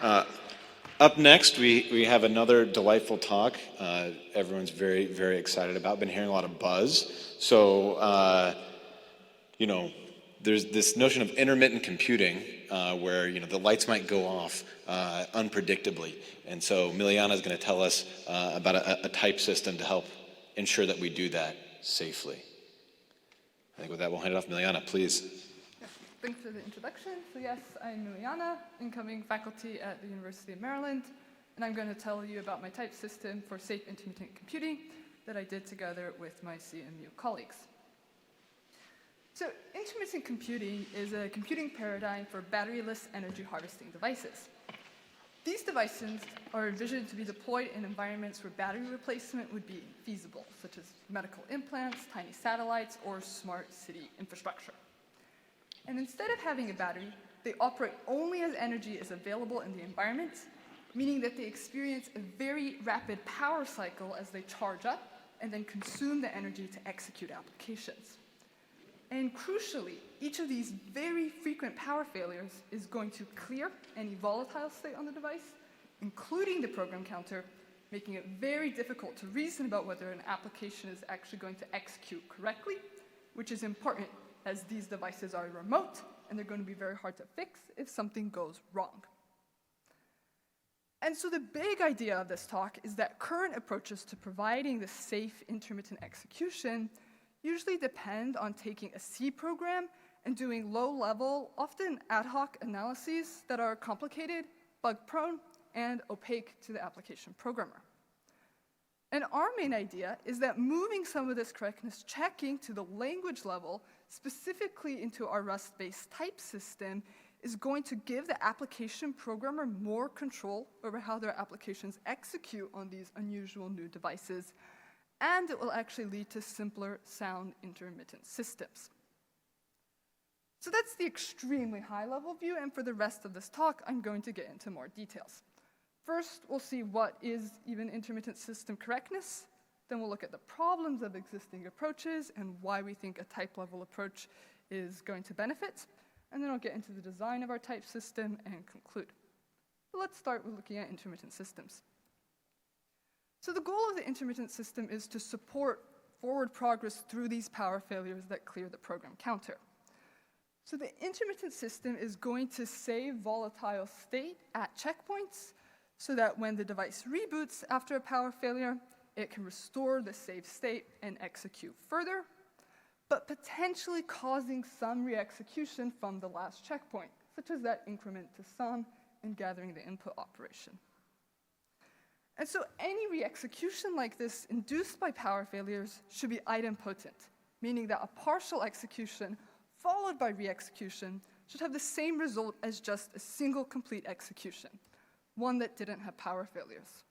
Up next, we have another delightful talk. Everyone's very, very excited about. Been hearing a lot of buzz. So, there's this notion of intermittent computing where, the lights might go off unpredictably. And so Milijana is going to tell us about a type system to help ensure that we do that safely. I think with that, we'll hand it off. Milijana, please. Yes, thanks for the introduction. So yes, I'm Milijana, incoming faculty at the University of Maryland, and I'm going to tell you about my type system for safe intermittent computing that I did together with my CMU colleagues. So intermittent computing is a computing paradigm for batteryless energy harvesting devices. These devices are envisioned to be deployed in environments where battery replacement would be feasible, such as medical implants, tiny satellites, or smart city infrastructure. And instead of having a battery, they operate only as energy is available in the environment, meaning that they experience a very rapid power cycle as they charge up and then consume the energy to execute applications. And crucially, each of these very frequent power failures is going to clear any volatile state on the device, including the program counter, making it very difficult to reason about whether an application is actually going to execute correctly, which is important as these devices are remote and they're going to be very hard to fix if something goes wrong. And so the big idea of this talk is that current approaches to providing the safe intermittent execution usually depend on taking a C program and doing low-level, often ad hoc analyses that are complicated, bug-prone, and opaque to the application programmer. And our main idea is that moving some of this correctness checking to the language level, specifically into our Rust-based type system, is going to give the application programmer more control over how their applications execute on these unusual new devices, and it will actually lead to simpler sound intermittent systems. So that's the extremely high-level view, and for the rest of this talk, I'm going to get into more details. First, we'll see what is even intermittent system correctness. Then we'll look at the problems of existing approaches and why we think a type-level approach is going to benefit. And then I'll get into the design of our type system and conclude. So let's start with looking at intermittent systems. So the goal of the intermittent system is to support forward progress through these power failures that clear the program counter. So the intermittent system is going to save volatile state at checkpoints so that when the device reboots after a power failure, it can restore the saved state and execute further, but potentially causing some re-execution from the last checkpoint, such as that increment to sum and gathering the input operation. And so any re-execution like this induced by power failures should be idempotent, meaning that a partial execution followed by re-execution should have the same result as just a single complete execution, one that didn't have power failures.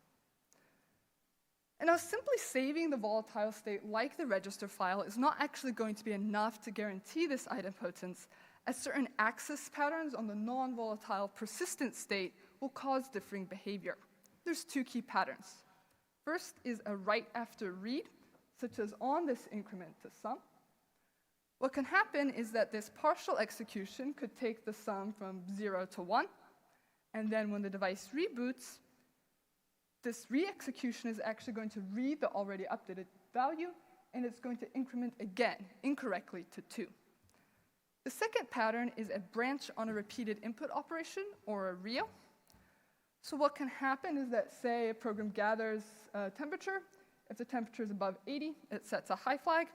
And now simply saving the volatile state like the register file is not actually going to be enough to guarantee this idempotence, as certain access patterns on the non-volatile persistent state will cause differing behavior. There's two key patterns. First is a write after read, such as on this increment to sum. What can happen is that this partial execution could take the sum from 0 to 1, and then when the device reboots, this re-execution is actually going to read the already updated value, and it's going to increment again, incorrectly, to 2. The second pattern is a branch on a repeated input operation, or a REO. So what can happen is that, say, a program gathers a temperature. If the temperature is above 80, it sets a high flag.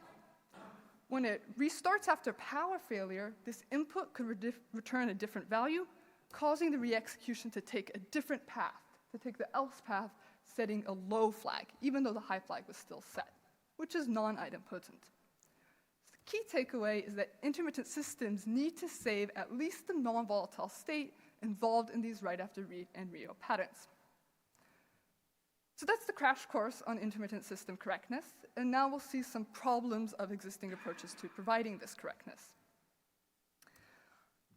When it restarts after power failure, this input could return a different value, causing the re-execution to take a different path, to take the else path, setting a low flag, even though the high flag was still set, which is non-idempotent. The key takeaway is that intermittent systems need to save at least the non-volatile state involved in these write after read and REO patterns. So that's the crash course on intermittent system correctness, and now we'll see some problems of existing approaches to providing this correctness.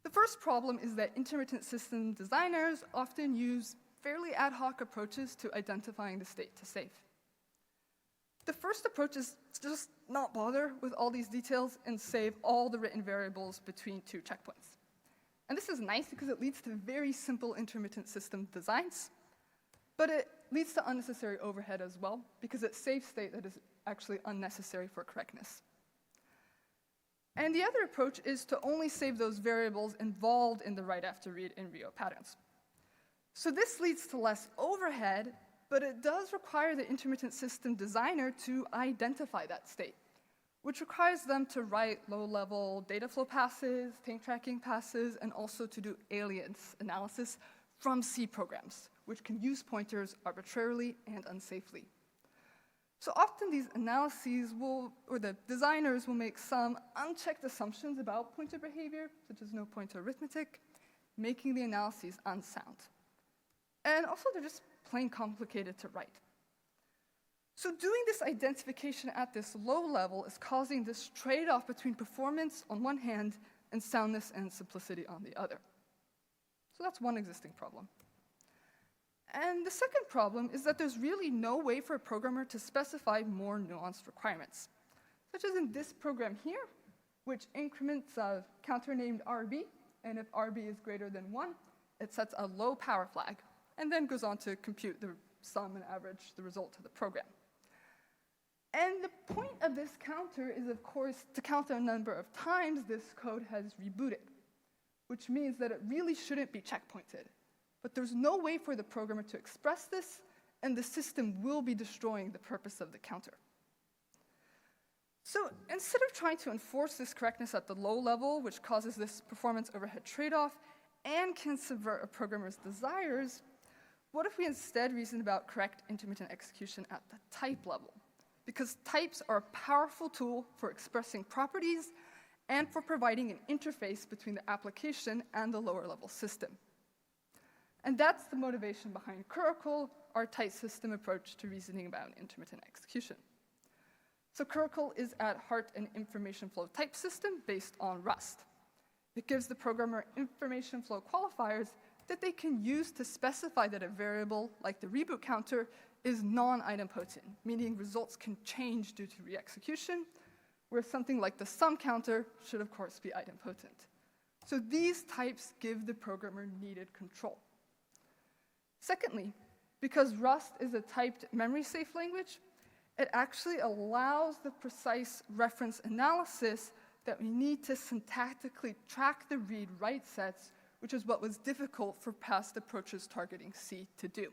The first problem is that intermittent system designers often use fairly ad hoc approaches to identifying the state to save. The first approach is to just not bother with all these details and save all the written variables between two checkpoints. And this is nice because it leads to very simple intermittent system designs, but it leads to unnecessary overhead as well because it saves state that is actually unnecessary for correctness. And the other approach is to only save those variables involved in the write after read in Rio patterns. So this leads to less overhead, but it does require the intermittent system designer to identify that state, which requires them to write low-level data flow passes, taint tracking passes, and also to do alias analysis from C programs, which can use pointers arbitrarily and unsafely. So often these analyses or the designers will make some unchecked assumptions about pointer behavior, such as no pointer arithmetic, making the analyses unsound. And also they're just plain complicated to write. So doing this identification at this low level is causing this trade-off between performance on one hand and soundness and simplicity on the other. So that's one existing problem. And the second problem is that there's really no way for a programmer to specify more nuanced requirements, such as in this program here, which increments a counter named RB, and if RB is greater than 1, it sets a low power flag, and then goes on to compute the sum and average the result of the program. And the point of this counter is, of course, to count the number of times this code has rebooted, which means that it really shouldn't be checkpointed. But there's no way for the programmer to express this, and the system will be destroying the purpose of the counter. So instead of trying to enforce this correctness at the low level, which causes this performance overhead trade-off and can subvert a programmer's desires, what if we instead reason about correct intermittent execution at the type level? Because types are a powerful tool for expressing properties and for providing an interface between the application and the lower level system. And that's the motivation behind Curricle, our type system approach to reasoning about intermittent execution. So Curricle is at heart an information flow type system based on Rust. It gives the programmer information flow qualifiers that they can use to specify that a variable, like the reboot counter, is non-idempotent, meaning results can change due to re-execution, whereas something like the sum counter should, of course, be idempotent. So these types give the programmer needed control. Secondly, because Rust is a typed memory-safe language, it actually allows the precise reference analysis that we need to syntactically track the read-write sets, which is what was difficult for past approaches targeting C to do.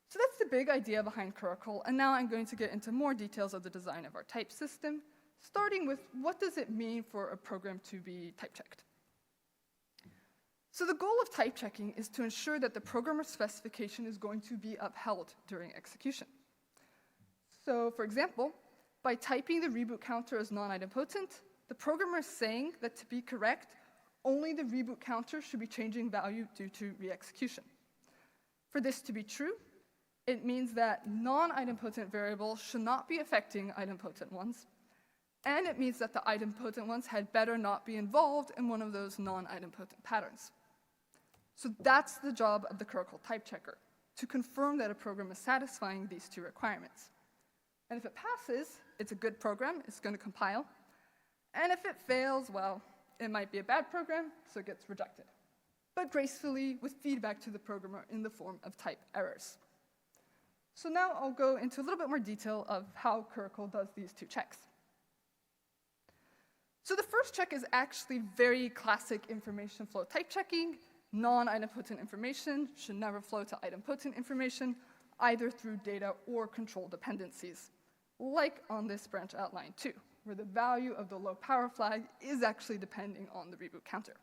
So that's the big idea behind Curricle, and now I'm going to get into more details of the design of our type system, starting with what does it mean for a program to be type-checked. So the goal of type checking is to ensure that the programmer's specification is going to be upheld during execution. So for example, by typing the reboot counter as non-idempotent, the programmer is saying that to be correct, only the reboot counter should be changing value due to re-execution. For this to be true, it means that non-idempotent variables should not be affecting idempotent ones, and it means that the idempotent ones had better not be involved in one of those non-idempotent patterns. So that's the job of the Curricle type checker, to confirm that a program is satisfying these two requirements. And if it passes, it's a good program, it's going to compile. And if it fails, well, it might be a bad program, so it gets rejected. But gracefully, with feedback to the programmer in the form of type errors. So now I'll go into a little bit more detail of how Curricle does these two checks. So the first check is actually very classic information flow type checking. Non-idempotent information should never flow to idempotent information, either through data or control dependencies, like on this branch outline 2, where the value of the low power flag is actually depending on the reboot counter.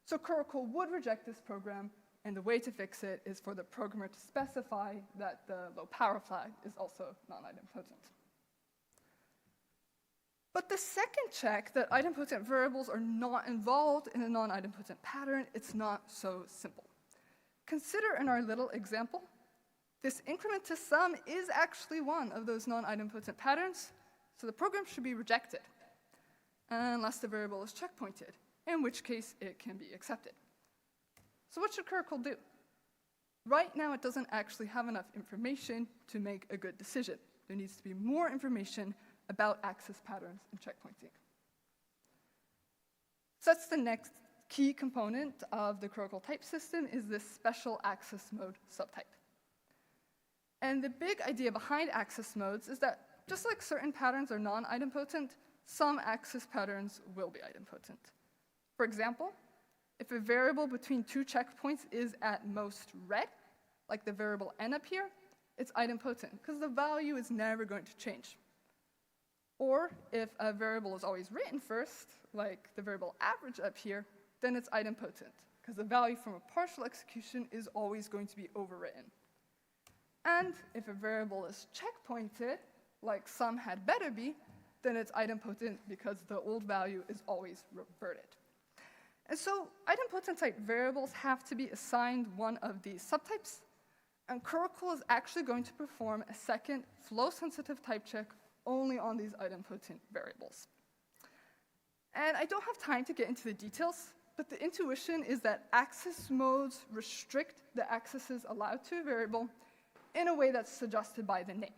So Curricle would reject this program, and the way to fix it is for the programmer to specify that the low power flag is also non-idempotent. But the second check, that idempotent variables are not involved in a non-idempotent pattern, it's not so simple. Consider in our little example, this increment to sum is actually one of those non-idempotent patterns, so the program should be rejected, unless the variable is checkpointed, in which case it can be accepted. So what should Curricle do? Right now, it doesn't actually have enough information to make a good decision. There needs to be more information about access patterns and checkpointing. So that's the next key component of the Curricle type system, is this special access mode subtype. And the big idea behind access modes is that just like certain patterns are non-idempotent, some access patterns will be idempotent. For example, if a variable between two checkpoints is at most read, like the variable n up here, it's idempotent, because the value is never going to change. Or if a variable is always written first, like the variable average up here, then it's idempotent, because the value from a partial execution is always going to be overwritten. And if a variable is checkpointed, like sum had better be, then it's idempotent because the old value is always reverted. And so idempotent type variables have to be assigned one of these subtypes, and Curricle is actually going to perform a second flow-sensitive type check only on these idempotent variables. And I don't have time to get into the details, but the intuition is that access modes restrict the accesses allowed to a variable in a way that's suggested by the name.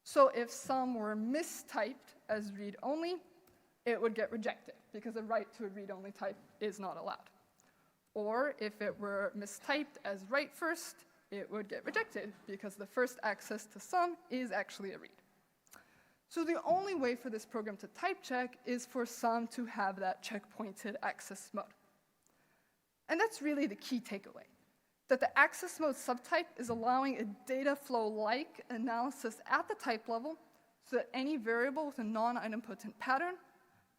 So if some were mistyped as read-only, it would get rejected, because a write to a read-only type is not allowed. Or if it were mistyped as write first, it would get rejected, because the first access to sum is actually a read. So the only way for this program to type check is for sum to have that checkpointed access mode. And that's really the key takeaway, that the access mode subtype is allowing a data flow-like analysis at the type level, so that any variable with a non-idempotent pattern,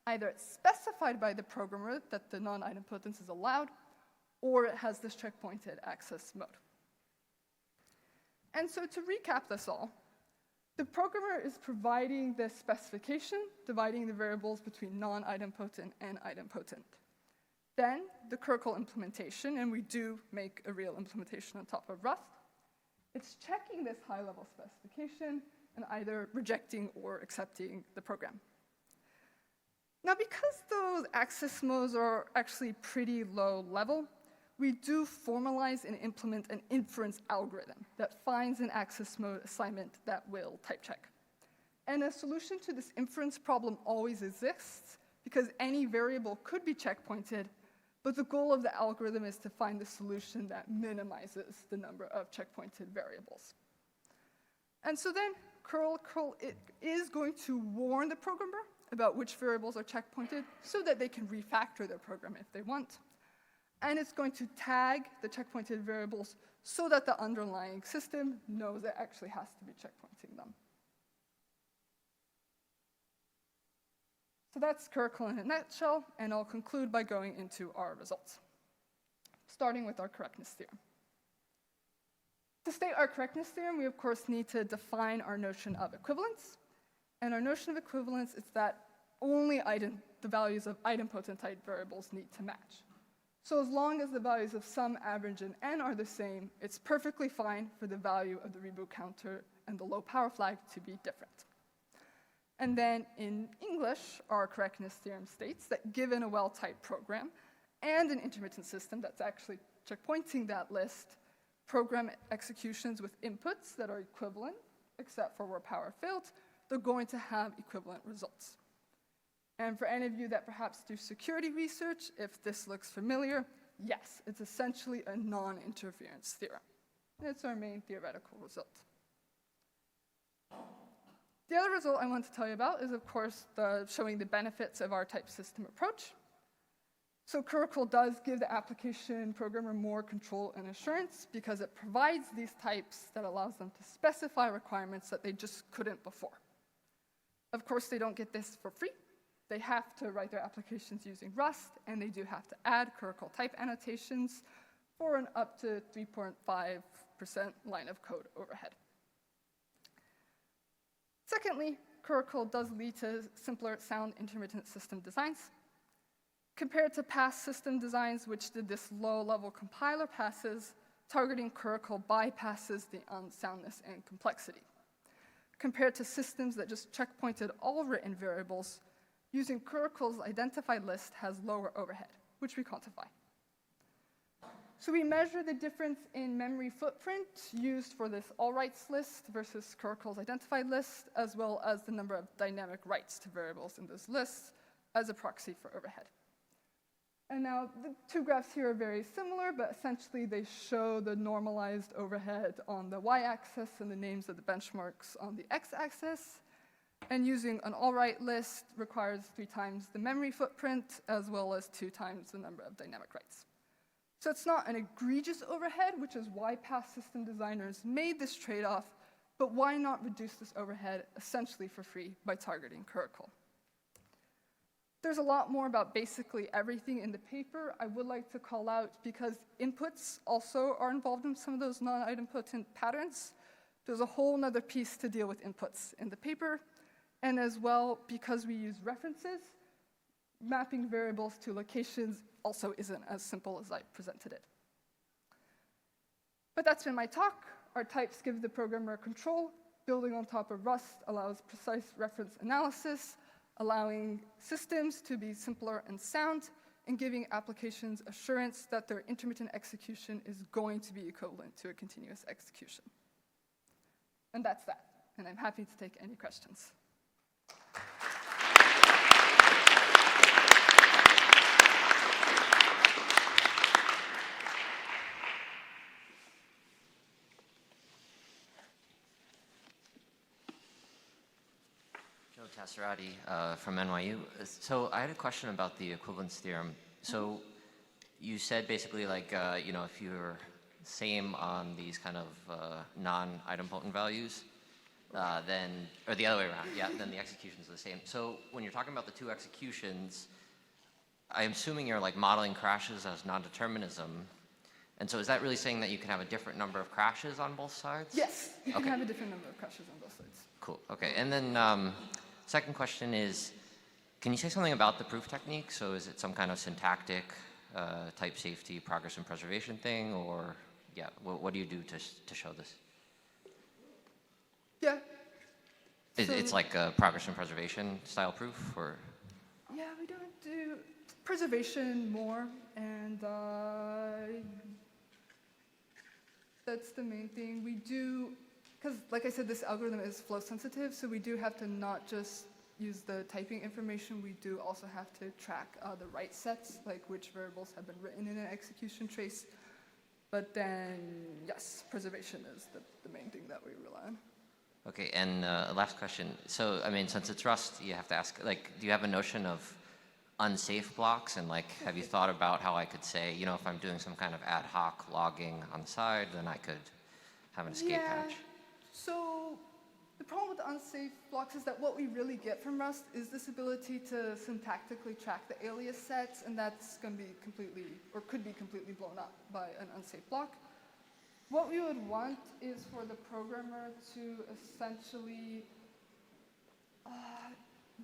either it's specified by the programmer that the non-idempotence is allowed, or it has this checkpointed access mode. And so to recap this all, the programmer is providing the specification, dividing the variables between non-idempotent and idempotent. Then the Curricle implementation, and we do make a real implementation on top of Rust, it's checking this high-level specification and either rejecting or accepting the program. Now, because those access modes are actually pretty low level, we do formalize and implement an inference algorithm that finds an access mode assignment that will type check. And a solution to this inference problem always exists, because any variable could be checkpointed, but the goal of the algorithm is to find the solution that minimizes the number of checkpointed variables. And so then Curricle is going to warn the programmer about which variables are checkpointed so that they can refactor their program if they want. And it's going to tag the checkpointed variables so that the underlying system knows it actually has to be checkpointing them. So that's Curricle in a nutshell, and I'll conclude by going into our results, starting with our correctness theorem. To state our correctness theorem, we of course need to define our notion of equivalence. And our notion of equivalence is that only the values of idempotent type variables need to match. So as long as the values of sum, average, and n are the same, it's perfectly fine for the value of the reboot counter and the low power flag to be different. And then in English, our correctness theorem states that given a well-typed program and an intermittent system that's actually checkpointing that list, program executions with inputs that are equivalent, except for where power failed, they're going to have equivalent results. And for any of you that perhaps do security research, if this looks familiar, yes, it's essentially a non-interference theorem. And it's our main theoretical result. The other result I want to tell you about is, of course, showing the benefits of our type system approach. So Curricle does give the application programmer more control and assurance because it provides these types that allows them to specify requirements that they just couldn't before. Of course, they don't get this for free. They have to write their applications using Rust, and they do have to add Curricle type annotations for an up to 3.5% line of code overhead. Secondly, Curricle does lead to simpler sound intermittent system designs. Compared to past system designs, which did this low-level compiler passes, targeting Curricle bypasses the unsoundness and complexity. Compared to systems that just checkpointed all written variables, using Curricle's identified list has lower overhead, which we quantify. So we measure the difference in memory footprint used for this all writes list versus Curricle's identified list, as well as the number of dynamic writes to variables in those lists as a proxy for overhead. And now the two graphs here are very similar, but essentially they show the normalized overhead on the y-axis and the names of the benchmarks on the x-axis. And using an all-write list requires 3 times the memory footprint, as well as 2 times the number of dynamic writes. So it's not an egregious overhead, which is why past system designers made this trade-off, but why not reduce this overhead essentially for free by targeting Curricle? There's a lot more about basically everything in the paper I would like to call out because inputs also are involved in some of those non-idempotent patterns. There's a whole nother piece to deal with inputs in the paper. And as well, because we use references, mapping variables to locations also isn't as simple as I presented it. But that's been my talk. Our types give the programmer control. Building on top of Rust allows precise reference analysis, allowing systems to be simpler and sound, and giving applications assurance that their intermittent execution is going to be equivalent to a continuous execution. And that's that. And I'm happy to take any questions. Tasserati from NYU. So I had a question about the equivalence theorem. So you said basically like, you know, if you're same on these kind of non-idempotent values, then, or the other way around, yeah, then the executions are the same. So when you're talking about the 2 executions, I'm assuming you're like modeling crashes as non-determinism. And so is that really saying that you can have a different number of crashes on both sides? Yes, you can have a different number of crashes on both sides. Cool, okay. And then second question is, can you say something about the proof technique? So is it some kind of syntactic type safety, progress and preservation thing, or yeah, what do you do to show this? Yeah. It's like a progress and preservation style proof, or? Yeah, we don't do preservation more, and that's the main thing. We do, because like I said, this algorithm is flow sensitive, so we do have to not just use the typing information, we do also have to track the write sets, like which variables have been written in an execution trace. But then, yes, preservation is the main thing that we rely on. Okay, and last question. So, I mean, since it's Rust, you have to ask, like, do you have a notion of unsafe blocks? And, like, have you thought about how I could say, you know, if I'm doing some kind of ad hoc logging on the side, then I could have an escape hatch? So the problem with the unsafe blocks is that what we really get from Rust is this ability to syntactically track the alias sets, and that's going to be completely, or could be completely blown up by an unsafe block. What we would want is for the programmer to essentially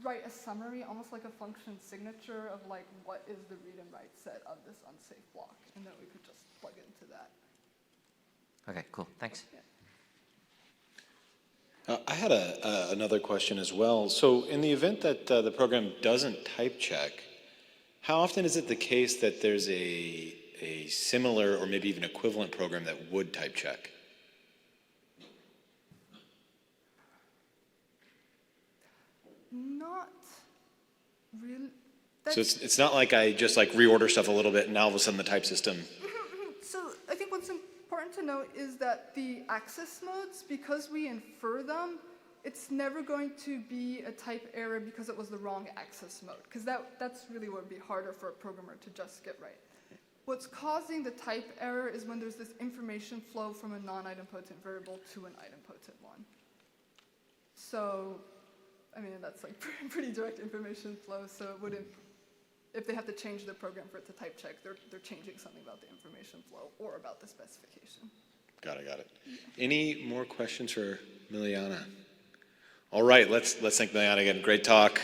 write a summary, almost like a function signature of like what is the read and write set of this unsafe block, and then we could just plug into that. Okay, cool, thanks. Yeah. I had another question as well. So in the event that the program doesn't type check, how often is it the case that there's a similar or maybe even equivalent program that would type check? Not really. So it's not like I just like reorder stuff a little bit and now all of a sudden the type system. So I think what's important to note is that the access modes, because we infer them, it's never going to be a type error because it was the wrong access mode, because that's really what would be harder for a programmer to just get right. What's causing the type error is when there's this information flow from a non-idempotent variable to an idempotent one. So, I mean, that's like pretty direct information flow, so it wouldn't, if they have to change the program for it to type check, they're changing something about the information flow or about the specification. Got it. Yeah. Any more questions for Milijana? All right, let's thank Milijana again. Great talk.